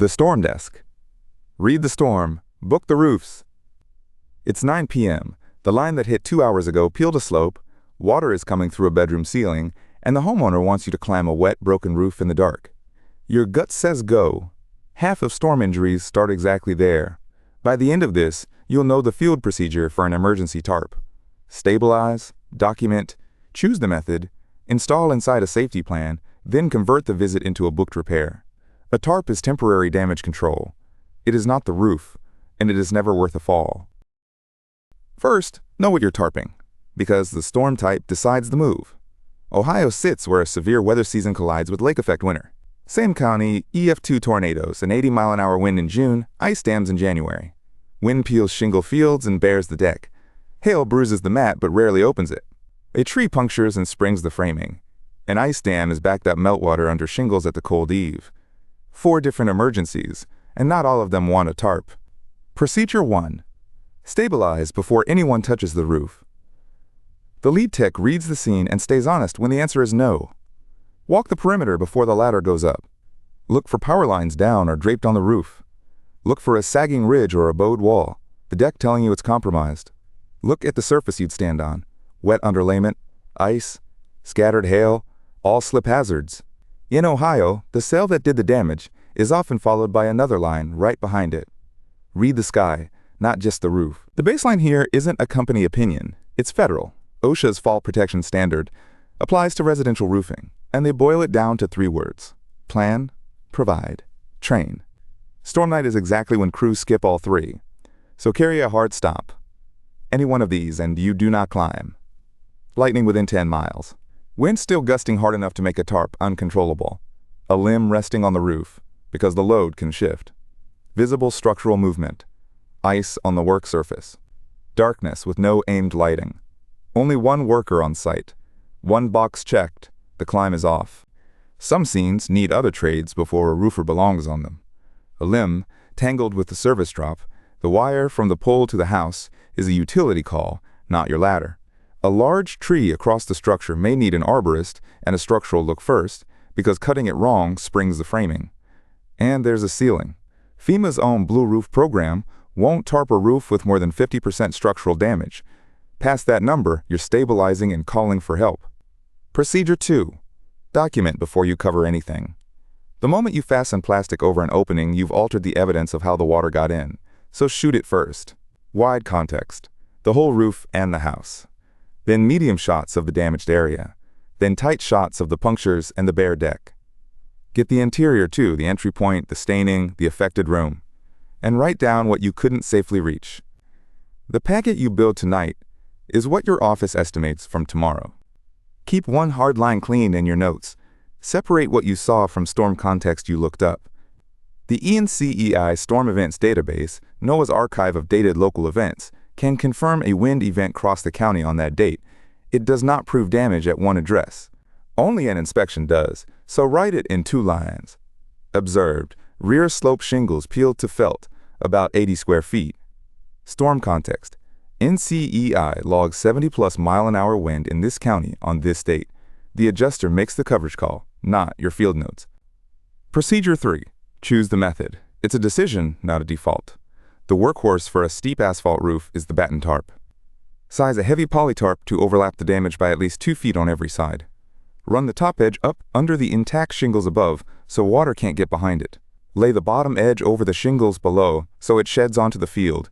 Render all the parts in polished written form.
The storm desk. Read the storm. Book the roofs. It's 9 p.m. The line that hit 2 hours ago peeled a slope, water is coming through a bedroom ceiling, and the homeowner wants you to climb a wet, broken roof in the dark. Your gut says go. Half of storm injuries start exactly there. By the end of this, you'll know the field procedure for an emergency tarp. Stabilize, document, choose the method, install inside a safety plan, then convert the visit into a booked repair. A tarp is temporary damage control. It is not the roof, and it is never worth a fall. First, know what you're tarping, because the storm type decides the move. Ohio sits where a severe weather season collides with lake effect winter. Same county, EF2 tornadoes, an 80-mile-an-hour wind in June, ice dams in January. Wind peels shingle fields and bares the deck. Hail bruises the mat but rarely opens it. A tree punctures and springs the framing. An ice dam is backed up meltwater under shingles at the cold eve. 4 different emergencies, and not all of them want a tarp. Procedure 1. Stabilize before anyone touches the roof. The lead tech reads the scene and stays honest when the answer is no. Walk the perimeter before the ladder goes up. Look for power lines down or draped on the roof. Look for a sagging ridge or a bowed wall, the deck telling you it's compromised. Look at the surface you'd stand on. Wet underlayment, ice, scattered hail, all slip hazards. In Ohio, the cell that did the damage is often followed by another line right behind it. Read the sky, not just the roof. The baseline here isn't a company opinion. It's federal. OSHA's fall protection standard applies to residential roofing, and they boil it down to 3 words: plan, provide, train. Storm night is exactly when crews skip all 3. So carry a hard stop. Any one of these and you do not climb. Lightning within 10 miles. Wind still gusting hard enough to make a tarp uncontrollable. A limb resting on the roof, because the load can shift. Visible structural movement. Ice on the work surface. Darkness with no aimed lighting. Only one worker on site. One box checked. The climb is off. Some scenes need other trades before a roofer belongs on them. A limb, tangled with the service drop, the wire from the pole to the house, is a utility call, not your ladder. A large tree across the structure may need an arborist and a structural look first, because cutting it wrong springs the framing. And there's a ceiling. FEMA's own Blue Roof program won't tarp a roof with more than 50% structural damage. Past that number, you're stabilizing and calling for help. Procedure 2. Document before you cover anything. The moment you fasten plastic over an opening, you've altered the evidence of how the water got in, so shoot it first. Wide context, the whole roof and the house. Then medium shots of the damaged area. Then tight shots of the punctures and the bare deck. Get the interior too, the entry point, the staining, the affected room. And write down what you couldn't safely reach. The packet you build tonight is what your office estimates from tomorrow. Keep one hard line clean in your notes. Separate what you saw from storm context you looked up. The ENCEI Storm Events Database, NOAA's archive of dated local events, can confirm a wind event crossed the county on that date. It does not prove damage at one address. Only an inspection does, so write it in 2 lines. Observed, rear slope shingles peeled to felt, about 80 square feet. Storm context. NCEI logs 70+ mile-an-hour wind in this county on this date. The adjuster makes the coverage call, not your field notes. Procedure 3. Choose the method. It's a decision, not a default. The workhorse for a steep asphalt roof is the batten tarp. Size a heavy poly tarp to overlap the damage by at least 2 feet on every side. Run the top edge up under the intact shingles above so water can't get behind it. Lay the bottom edge over the shingles below so it sheds onto the field.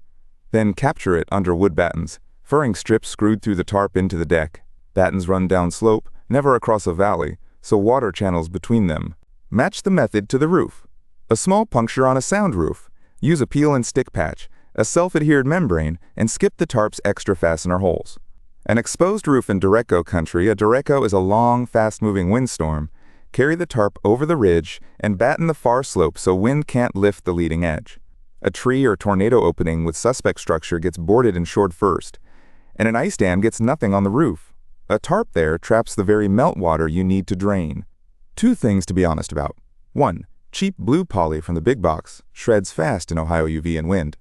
Then capture it under wood battens, furring strips screwed through the tarp into the deck. Battens run down slope, never across a valley, so water channels between them. Match the method to the roof. A small puncture on a sound roof. Use a peel and stick patch, a self-adhered membrane, and skip the tarp's extra fastener holes. An exposed roof in derecho country, a derecho is a long, fast-moving windstorm. Carry the tarp over the ridge and batten the far slope so wind can't lift the leading edge. A tree or tornado opening with suspect structure gets boarded and shored first, and an ice dam gets nothing on the roof. A tarp there traps the very meltwater you need to drain. 2 things to be honest about. 1. Cheap blue poly from the big box shreds fast in Ohio UV and wind.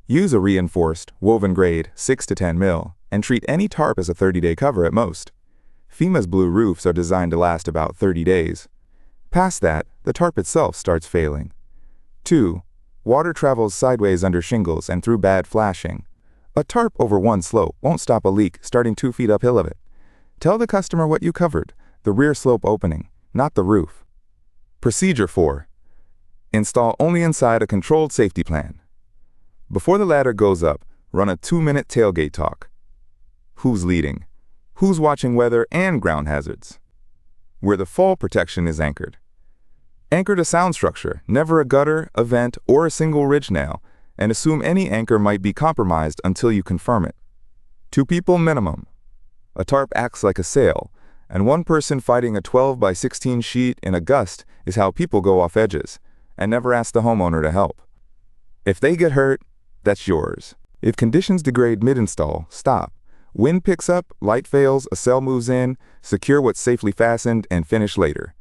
Use a reinforced, woven grade 6 to 10 mil and treat any tarp as a 30-day cover at most. FEMA's blue roofs are designed to last about 30 days. Past that, the tarp itself starts failing. 2. Water travels sideways under shingles and through bad flashing. A tarp over one slope won't stop a leak starting 2 feet uphill of it. Tell the customer what you covered, the rear slope opening, not the roof. Procedure 4. Install only inside a controlled safety plan. Before the ladder goes up, run a 2-minute tailgate talk. Who's leading? Who's watching weather and ground hazards? Where the fall protection is anchored. Anchor to sound structure, never a gutter, a vent, or a single ridge nail, and assume any anchor might be compromised until you confirm it. 2 people minimum. A tarp acts like a sail, and one person fighting a 12 by 16 sheet in a gust is how people go off edges, and never ask the homeowner to help. If they get hurt, that's yours. If conditions degrade mid-install, stop. Wind picks up, light fails, a cell moves in, secure what's safely fastened, and finish later.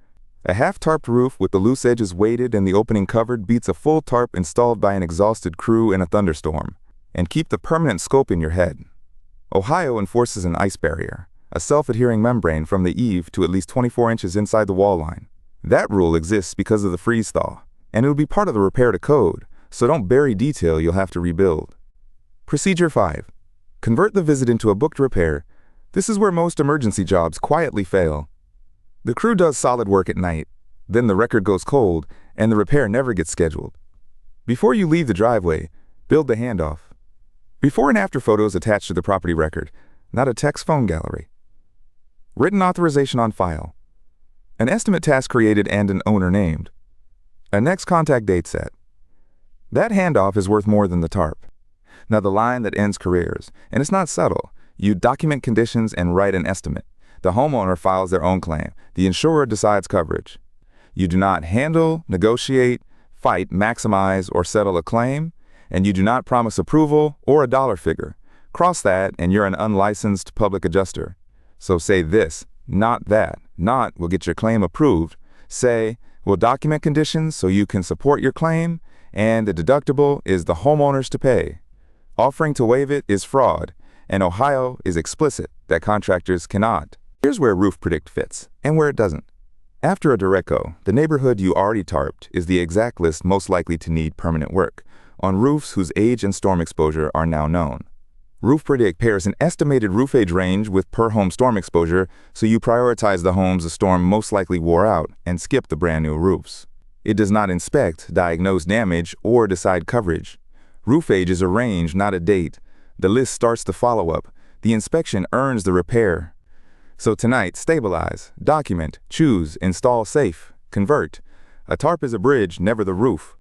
A half-tarped roof with the loose edges weighted and the opening covered beats a full tarp installed by an exhausted crew in a thunderstorm. And keep the permanent scope in your head. Ohio enforces an ice barrier, a self-adhering membrane from the eave to at least 24 inches inside the wall line. That rule exists because of the freeze-thaw, and it will be part of the repair to code, so don't bury detail you'll have to rebuild. Procedure 5. Convert the visit into a booked repair. This is where most emergency jobs quietly fail. The crew does solid work at night, then the record goes cold, and the repair never gets scheduled. Before you leave the driveway, build the handoff. Before and after photos attached to the property record, not a text phone gallery. Written authorization on file. An estimate task created and an owner named. A next contact date set. That handoff is worth more than the tarp. Now the line that ends careers, and it's not subtle. You document conditions and write an estimate. The homeowner files their own claim. The insurer decides coverage. You do not handle, negotiate, fight, maximize, or settle a claim, and you do not promise approval or a dollar figure. Cross that, and you're an unlicensed public adjuster. So say this, not that. Not will get your claim approved. Say, we'll document conditions so you can support your claim, and the deductible is the homeowner's to pay. Offering to waive it is fraud, and Ohio is explicit that contractors cannot. Here's where RoofPredict fits, and where it doesn't. After a Direcco, the neighborhood you already tarped is the exact list most likely to need permanent work, on roofs whose age and storm exposure are now known. RoofPredict pairs an estimated roof age range with per-home storm exposure, so you prioritize the homes the storm most likely wore out and skip the brand new roofs. It does not inspect, diagnose damage, or decide coverage. Roof age is a range, not a date. The list starts the follow-up. The inspection earns the repair. So tonight, stabilize, document, choose, install safe, convert. A tarp is a bridge, never the roof.